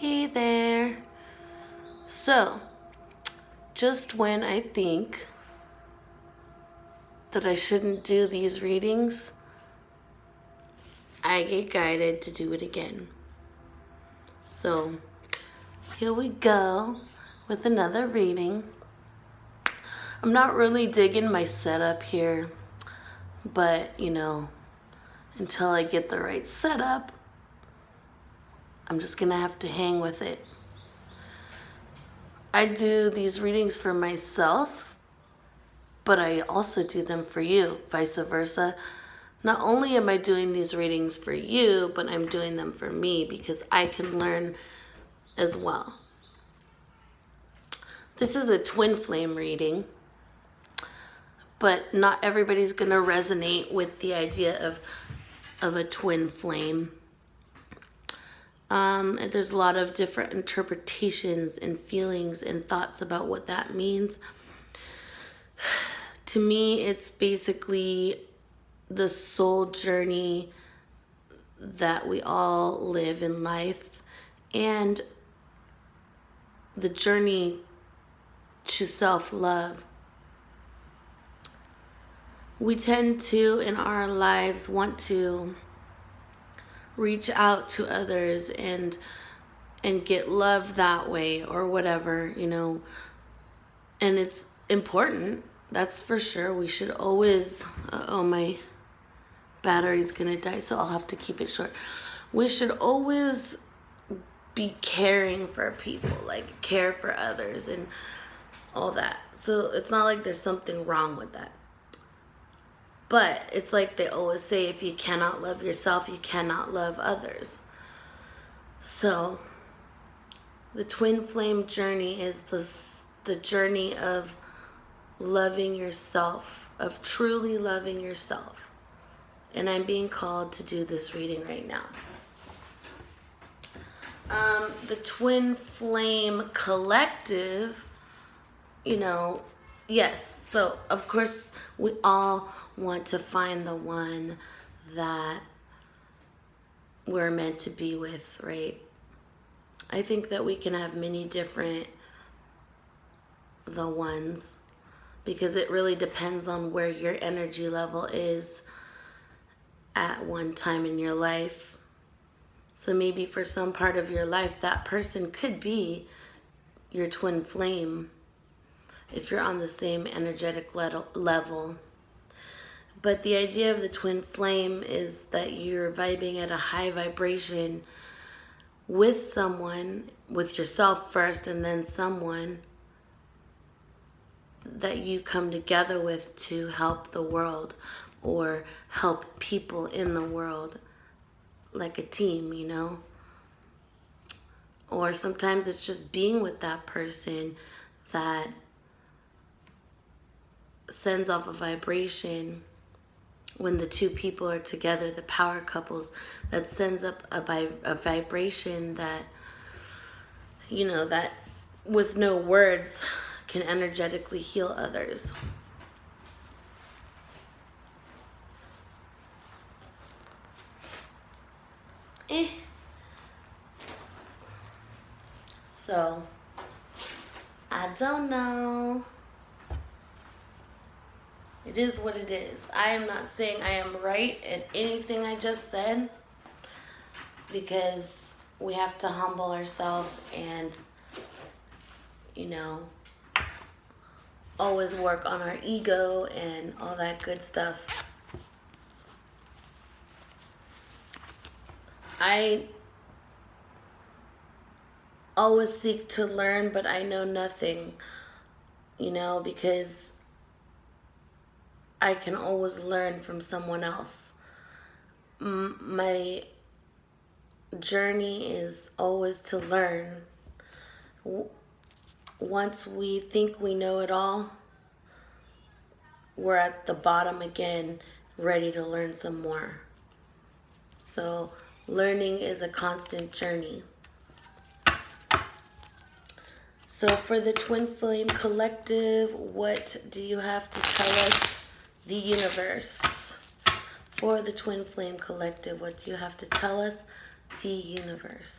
Hey there. So, just when I think that I shouldn't do these readings, I get guided to do it again. So, here we go with another reading. I'm not really digging my setup here, but until I get the right setup, I'm just gonna have to hang with it. I do these readings for myself, but I also do them for you, vice versa. Not only am I doing these readings for you, but I'm doing them for me because I can learn as well. This is a twin flame reading, but not everybody's going to resonate with the idea of a twin flame. There's a lot of different interpretations and feelings and thoughts about what that means. To me, it's basically the soul journey that we all live in life and the journey to self-love. We tend to, in our lives, want to reach out to others and get love that way or whatever, and it's important, that's for sure. We should always, my battery's gonna die, so I'll have to keep it short. We should always be caring for people, like care for others and all that. So it's not like there's something wrong with that. But it's like they always say, if you cannot love yourself, you cannot love others. So the twin flame journey is the journey of loving yourself, of truly loving yourself. And I'm being called to do this reading right now. The twin flame collective, yes. So, of course, we all want to find the one that we're meant to be with, right? I think that we can have many different the ones because it really depends on where your energy level is at one time in your life. So maybe for some part of your life, that person could be your twin flame if you're on the same energetic level. But the idea of the twin flame is that you're vibing at a high vibration with someone, with yourself first, and then someone that you come together with to help the world or help people in the world, like a team, Or sometimes it's just being with that person that sends off a vibration when the two people are together, the power couples, that sends up a vibration that, that with no words can energetically heal others. So, I don't know. It is what it is. I am not saying I am right in anything I just said because we have to humble ourselves and, always work on our ego and all that good stuff. I always seek to learn, but I know nothing, because I can always learn from someone else. My journey is always to learn. Once we think we know it all, we're at the bottom again, ready to learn some more. So learning is a constant journey. So for the Twin Flame Collective, what do you have to tell us, the universe? For the Twin Flame Collective, what do you have to tell us, the universe?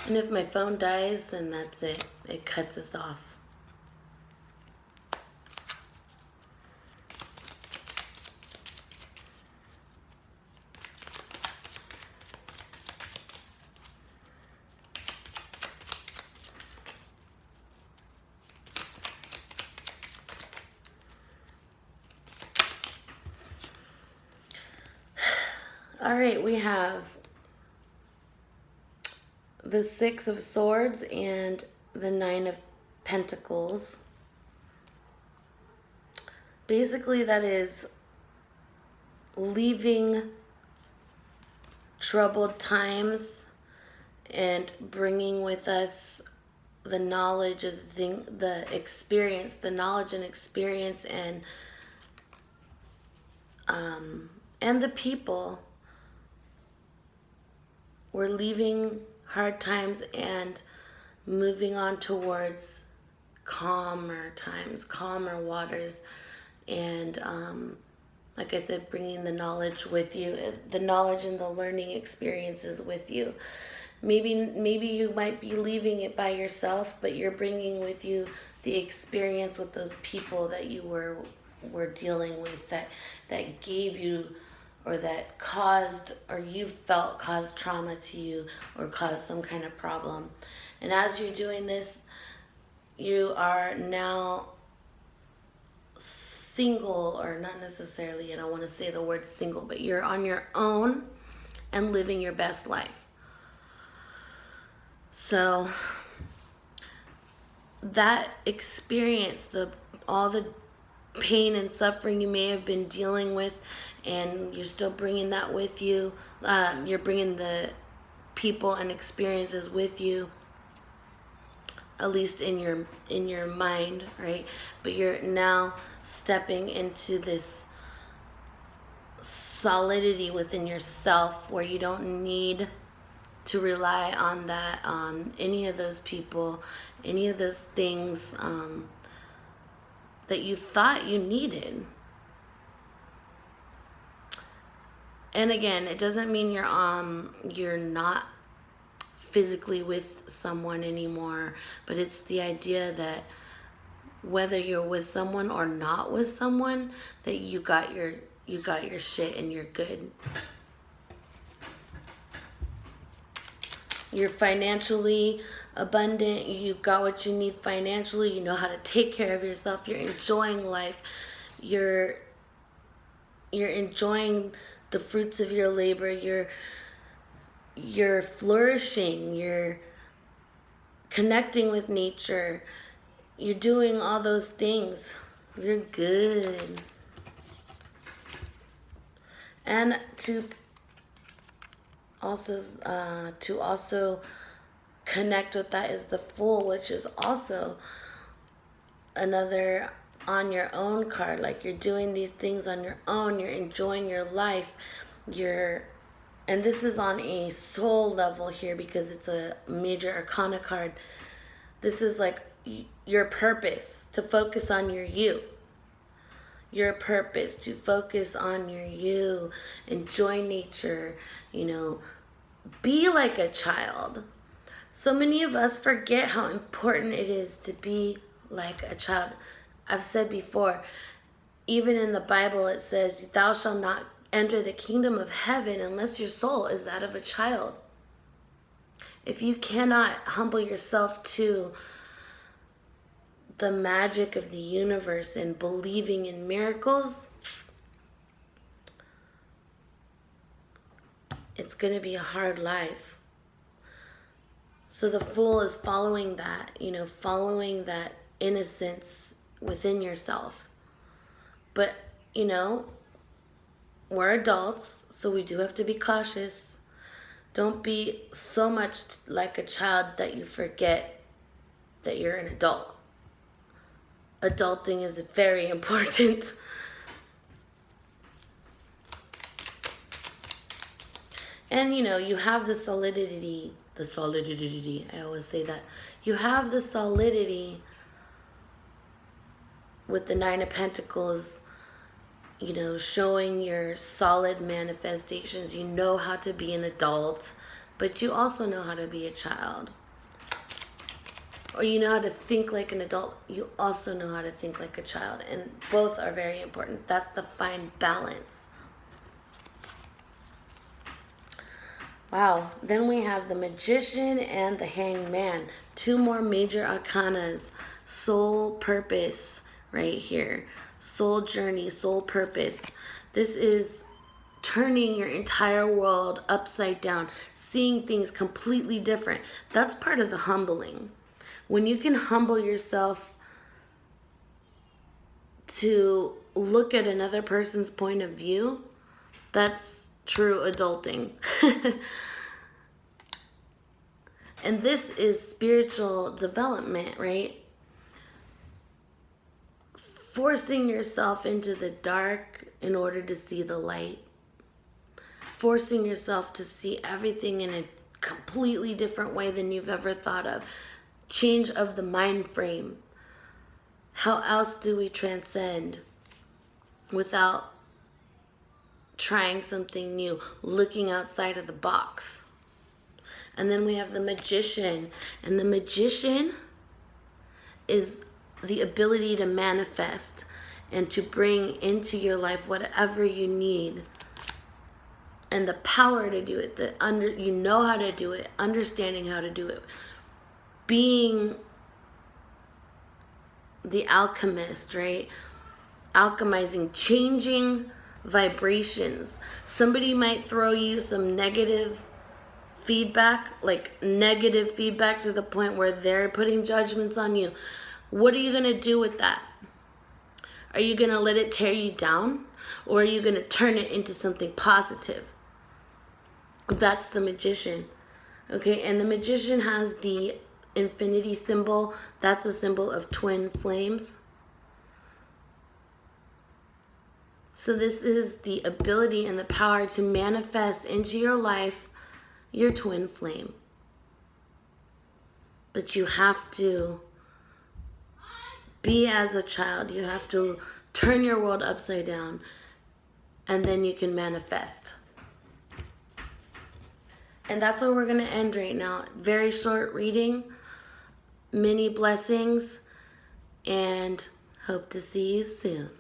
And if my phone dies, then that's it. It cuts us off. All right, we have the Six of Swords and the Nine of Pentacles. Basically, that is leaving troubled times and bringing with us the knowledge of the experience, the knowledge and experience, and the people. We're leaving hard times and moving on towards calmer times, calmer waters, and like I said, bringing the knowledge with you, the knowledge and the learning experiences with you. Maybe you might be leaving it by yourself, but you're bringing with you the experience with those people that you were dealing with, that gave you, or that caused, or you felt caused trauma to you, or caused some kind of problem. And as you're doing this, you are now single, or not necessarily, I don't want to say the word single, but you're on your own and living your best life. So that experience, all the pain and suffering you may have been dealing with, and you're still bringing that with you. You're bringing the people and experiences with you, at least in your mind, right? But you're now stepping into this solidity within yourself where you don't need to rely on any of those people, any of those things that you thought you needed. And again, it doesn't mean you're not physically with someone anymore, but it's the idea that whether you're with someone or not with someone, that you got your shit and you're good. You're financially abundant. You got what you need financially. You know how to take care of yourself. You're enjoying life. You're enjoying the fruits of your labor. You're flourishing. You're connecting with nature. You're doing all those things. You're good. And to also connect with that is the Fool, which is also another on your own card. Like, you're doing these things on your own. You're enjoying your life. And this is on a soul level here because it's a major arcana card. This is like your purpose, to focus on you. Your purpose, to focus on you. Enjoy nature, be like a child. So many of us forget how important it is to be like a child. I've said before, even in the Bible it says, thou shalt not enter the kingdom of heaven unless your soul is that of a child. If you cannot humble yourself to the magic of the universe and believing in miracles, it's going to be a hard life. So the Fool is following that, following that innocence within yourself. But, we're adults, so we do have to be cautious. Don't be so much like a child that you forget that you're an adult. Adulting is very important. And, you have the solidity, I always say that. You have the solidity with the Nine of Pentacles, showing your solid manifestations. You know how to be an adult. but you also know how to be a child. Or you know how to think like an adult, you also know how to think like a child. And both are very important. That's the fine balance. Wow. Then we have the Magician and the Hanged Man. Two more major arcanas. Soul purpose right here. Soul journey, soul purpose. This is turning your entire world upside down, seeing things completely different. That's part of the humbling. When you can humble yourself to look at another person's point of view, that's true adulting. And this is spiritual development, right? Forcing yourself into the dark in order to see the light. Forcing yourself to see everything in a completely different way than you've ever thought of. Change of the mind frame. How else do we transcend without trying something new, looking outside of the box? And then we have the Magician. And the Magician is the ability to manifest and to bring into your life whatever you need. And the power to do it, you know how to do it, understanding how to do it, being the alchemist, right? Alchemizing, changing vibrations. Somebody might throw you some negative feedback, like negative feedback to the point where they're putting judgments on you. What are you going to do with that? Are you going to let it tear you down? Or are you going to turn it into something positive? That's the Magician. Okay, and the Magician has the infinity symbol. That's a symbol of twin flames. So this is the ability and the power to manifest into your life your twin flame. But you have to be as a child. You have to turn your world upside down, and then you can manifest. And that's where we're going to end right now. Very short reading, many blessings, and hope to see you soon.